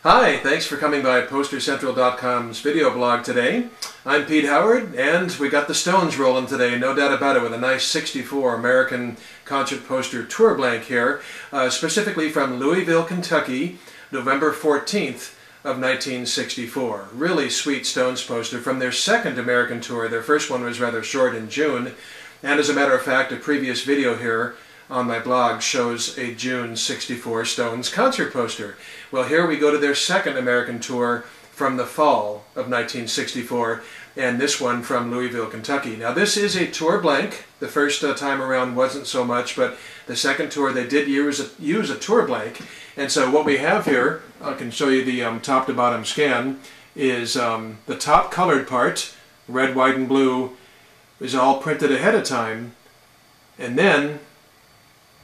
Hi, thanks for coming by PosterCentral.com's video blog today. I'm Pete Howard, and we got the Stones rolling today, no doubt about it, with a nice 64 American concert poster tour blank here, specifically from Louisville, Kentucky, November 14th of 1964. Really sweet Stones poster from their second American tour. Their first one was rather short in June, and as a matter of fact, a previous video here on my blog shows a June 64 Stones concert poster. Well, here we go to their second American tour from the fall of 1964, and this one from Louisville, Kentucky. Now this is a tour blank. The first time around wasn't so much, but the second tour they did use a tour blank. And so what we have here, I can show you the top to bottom scan, is the top colored part, red, white, and blue, is all printed ahead of time, and then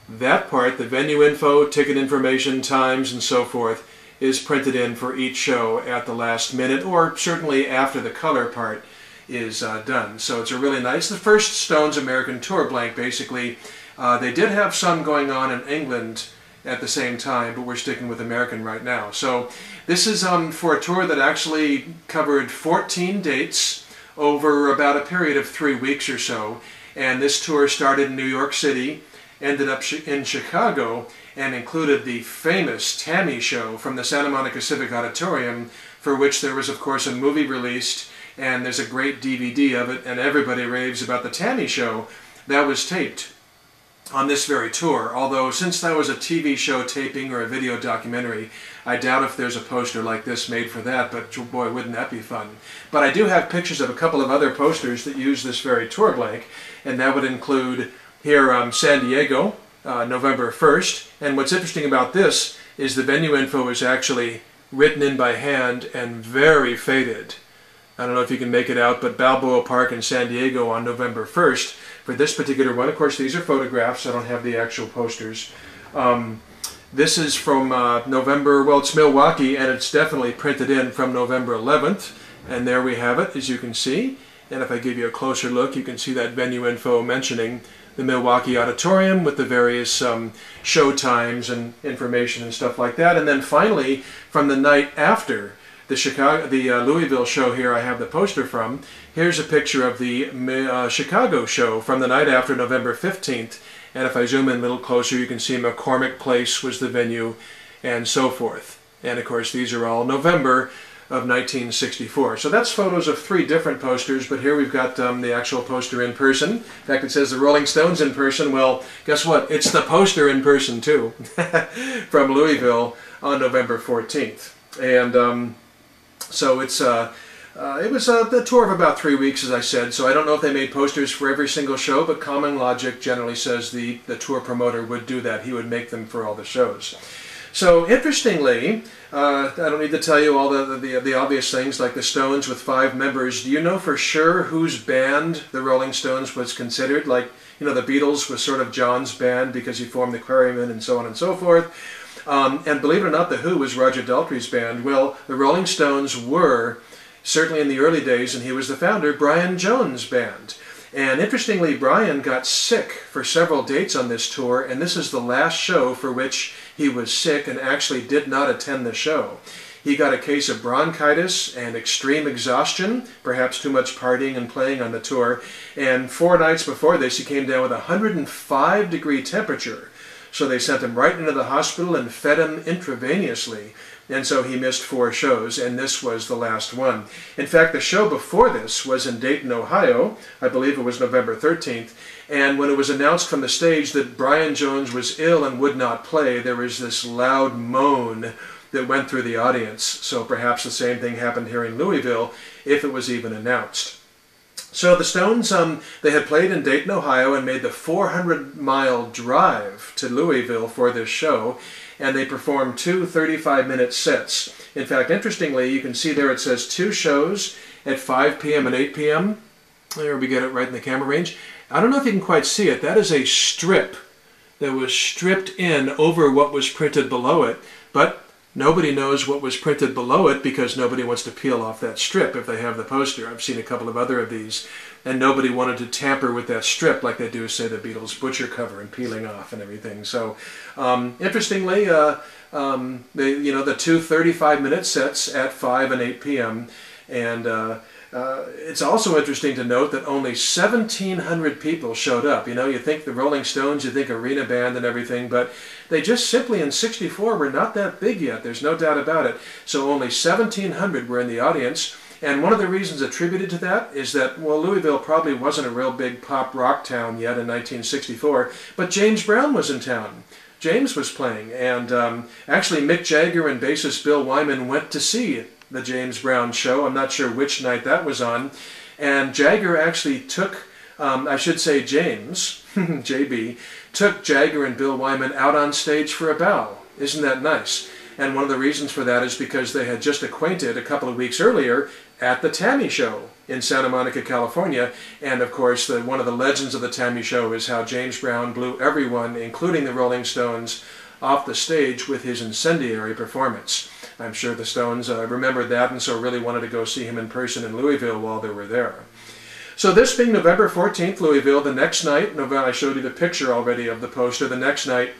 that part, the venue info, ticket information, times, and so forth, is printed in for each show at the last minute, or certainly after the color part is done. So it's a really nice, the first Stones American tour blank, basically. They did have some going on in England at the same time, but we're sticking with American right now. So this is for a tour that actually covered 14 dates over about a period of 3 weeks or so. And this tour started in New York City, ended up in Chicago, and included the famous Tammy show from the Santa Monica Civic Auditorium, for which there was of course a movie released, and there's a great DVD of it, and everybody raves about the Tammy show. That was taped on this very tour, although since that was a TV show taping or a video documentary, I doubt if there's a poster like this made for that, but boy, wouldn't that be fun. But I do have pictures of a couple of other posters that use this very tour blank, and that would include here San Diego, November 1st, and what's interesting about this is the venue info is actually written in by hand and very faded. I don't know if you can make it out, but Balboa Park in San Diego on November 1st. For this particular one, of course, these are photographs. I don't have the actual posters. This is from November, well, it's Milwaukee, and it's definitely printed in from November 11th. And there we have it, as you can see. And if I give you a closer look, you can see that venue info mentioning the Milwaukee Auditorium with the various show times and information and stuff like that. And then finally, from the night after the Louisville show here I have the poster from, here's a picture of the Chicago show from the night after, November 15th. And if I zoom in a little closer, you can see McCormick Place was the venue and so forth. And of course, these are all November of 1964. So that's photos of 3 different posters, but here we've got the actual poster in person. In fact, it says the Rolling Stones in person. Well, guess what? It's the poster in person too, from Louisville on November 14th. And so it's it was a tour of about 3 weeks, as I said, so I don't know if they made posters for every single show, but common logic generally says the tour promoter would do that. He would make them for all the shows. So interestingly, I don't need to tell you all the obvious things like the Stones with 5 members. Do you know for sure whose band the Rolling Stones was considered? Like, you know, the Beatles was sort of John's band because he formed the Quarrymen and so on and so forth. And believe it or not, The Who was Roger Daltrey's band. Well, the Rolling Stones were, certainly in the early days, and he was the founder, Brian Jones' band. And interestingly, Brian got sick for several dates on this tour, and this is the last show for which he was sick and actually did not attend the show. He got a case of bronchitis and extreme exhaustion, perhaps too much partying and playing on the tour, and 4 nights before this he came down with a 105-degree temperature. So they sent him right into the hospital and fed him intravenously. And so he missed 4 shows, and this was the last one. In fact, the show before this was in Dayton, Ohio. I believe it was November 13th. And when it was announced from the stage that Brian Jones was ill and would not play, there was this loud moan that went through the audience. So perhaps the same thing happened here in Louisville, if it was even announced. So the Stones, they had played in Dayton, Ohio, and made the 400-mile drive to Louisville for this show, and they performed 2 35-minute sets. In fact, interestingly, you can see there it says 2 shows at 5 p.m. and 8 p.m. There we get it right in the camera range. I don't know if you can quite see it. That is a strip that was stripped in over what was printed below it, but nobody knows what was printed below it because nobody wants to peel off that strip if they have the poster. I've seen a couple of other of these, and nobody wanted to tamper with that strip like they do, say, the Beatles' Butcher cover and peeling off and everything. So, interestingly, the two 35-minute sets at 5 and 8 p.m. And it's also interesting to note that only 1,700 people showed up. You think the Rolling Stones, you think arena band and everything, but they just simply in '64 were not that big yet. There's no doubt about it. So only 1,700 were in the audience. And one of the reasons attributed to that is that, well, Louisville probably wasn't a real big pop rock town yet in 1964, but James Brown was in town. James was playing, and actually Mick Jagger and bassist Bill Wyman went to see the James Brown show. I'm not sure which night that was on. And Jagger actually took, I should say James, JB, took Jagger and Bill Wyman out on stage for a bow. Isn't that nice? And one of the reasons for that is because they had just acquainted a couple of weeks earlier at the Tammy Show in Santa Monica, California. And of course, one of the legends of the Tammy Show is how James Brown blew everyone, including the Rolling Stones, off the stage with his incendiary performance. I'm sure the Stones remembered that and so really wanted to go see him in person in Louisville while they were there. So this being November 14th, Louisville, the next night, I showed you the picture already of the poster, the next night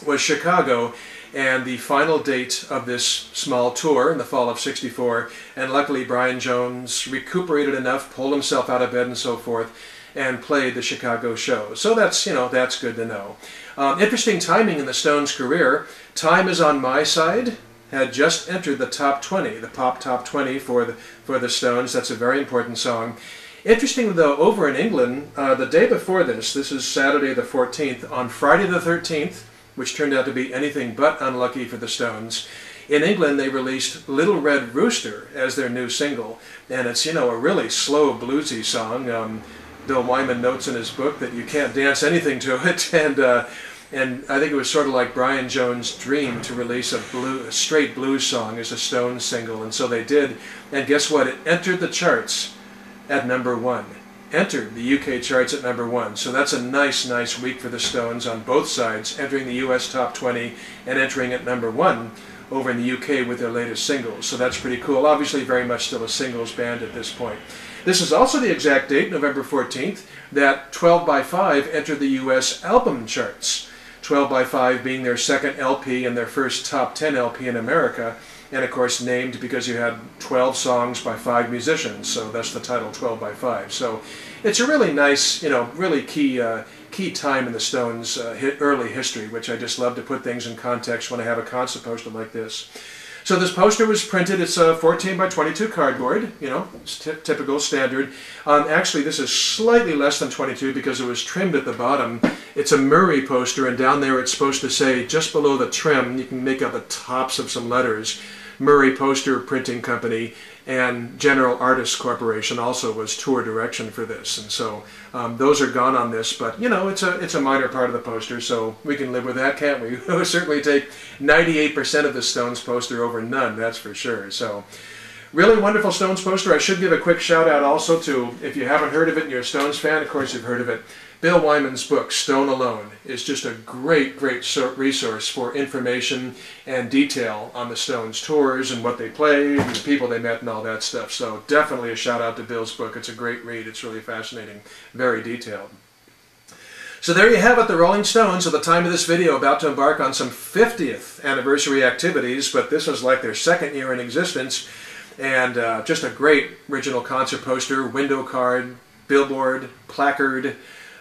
was Chicago, and the final date of this small tour in the fall of '64, and luckily Brian Jones recuperated enough, pulled himself out of bed and so forth, and played the Chicago show. So that's, that's good to know. Interesting timing in the Stones' career. Time Is on My Side had just entered the top 20, the pop top 20 for the Stones. That's a very important song. Interesting though, over in England, the day before this is Saturday the 14th, on Friday the 13th, which turned out to be anything but unlucky for the Stones, in England they released Little Red Rooster as their new single. And it's, a really slow bluesy song. Bill Wyman notes in his book that you can't dance anything to it, and I think it was sort of like Brian Jones' dream to release a straight blues song as a Stones single, and so they did. And guess what? It entered the charts at #1. Entered the UK charts at #1. So that's a nice week for the Stones on both sides, entering the US top 20 and entering at #1 over in the UK with their latest singles. So that's pretty cool. Obviously very much still a singles band at this point. This is also the exact date, November 14th, that 12 by 5 entered the US album charts. 12 by 5 being their second LP and their first top 10 LP in America, and of course named because you had 12 songs by 5 musicians, so that's the title, 12 by 5. So it's a really nice, really key time in the Stones' early history, which I just love to put things in context when I have a concert poster like this. So this poster was printed, it's a 14 by 22 cardboard, it's typical, standard. Actually, this is slightly less than 22 because it was trimmed at the bottom. It's a Murray poster, and down there it's supposed to say, just below the trim, you can make out the tops of some letters, Murray Poster Printing Company, and General Artists Corporation also was tour direction for this. And so those are gone on this, but it's a minor part of the poster, so we can live with that, can't we? We'll certainly take 98% of the Stones poster over none, that's for sure. So really wonderful Stones poster. I should give a quick shout out also to, if you haven't heard of it and you're a Stones fan, of course you've heard of it, Bill Wyman's book, Stone Alone, is just a great resource for information and detail on the Stones tours and what they played and the people they met and all that stuff. So definitely a shout out to Bill's book. It's a great read. It's really fascinating, very detailed. So there you have it, the Rolling Stones, at the time of this video, about to embark on some 50th anniversary activities, but this was like their second year in existence. And just a great original concert poster, window card, billboard, placard,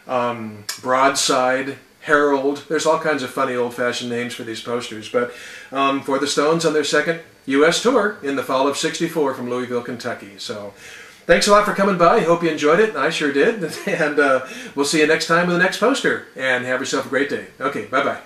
broadside, herald. There's all kinds of funny old-fashioned names for these posters, but for the Stones on their second U.S. tour in the fall of '64 from Louisville, Kentucky. So thanks a lot for coming by. Hope you enjoyed it. I sure did. And we'll see you next time with the next poster. And have yourself a great day. Okay, bye-bye.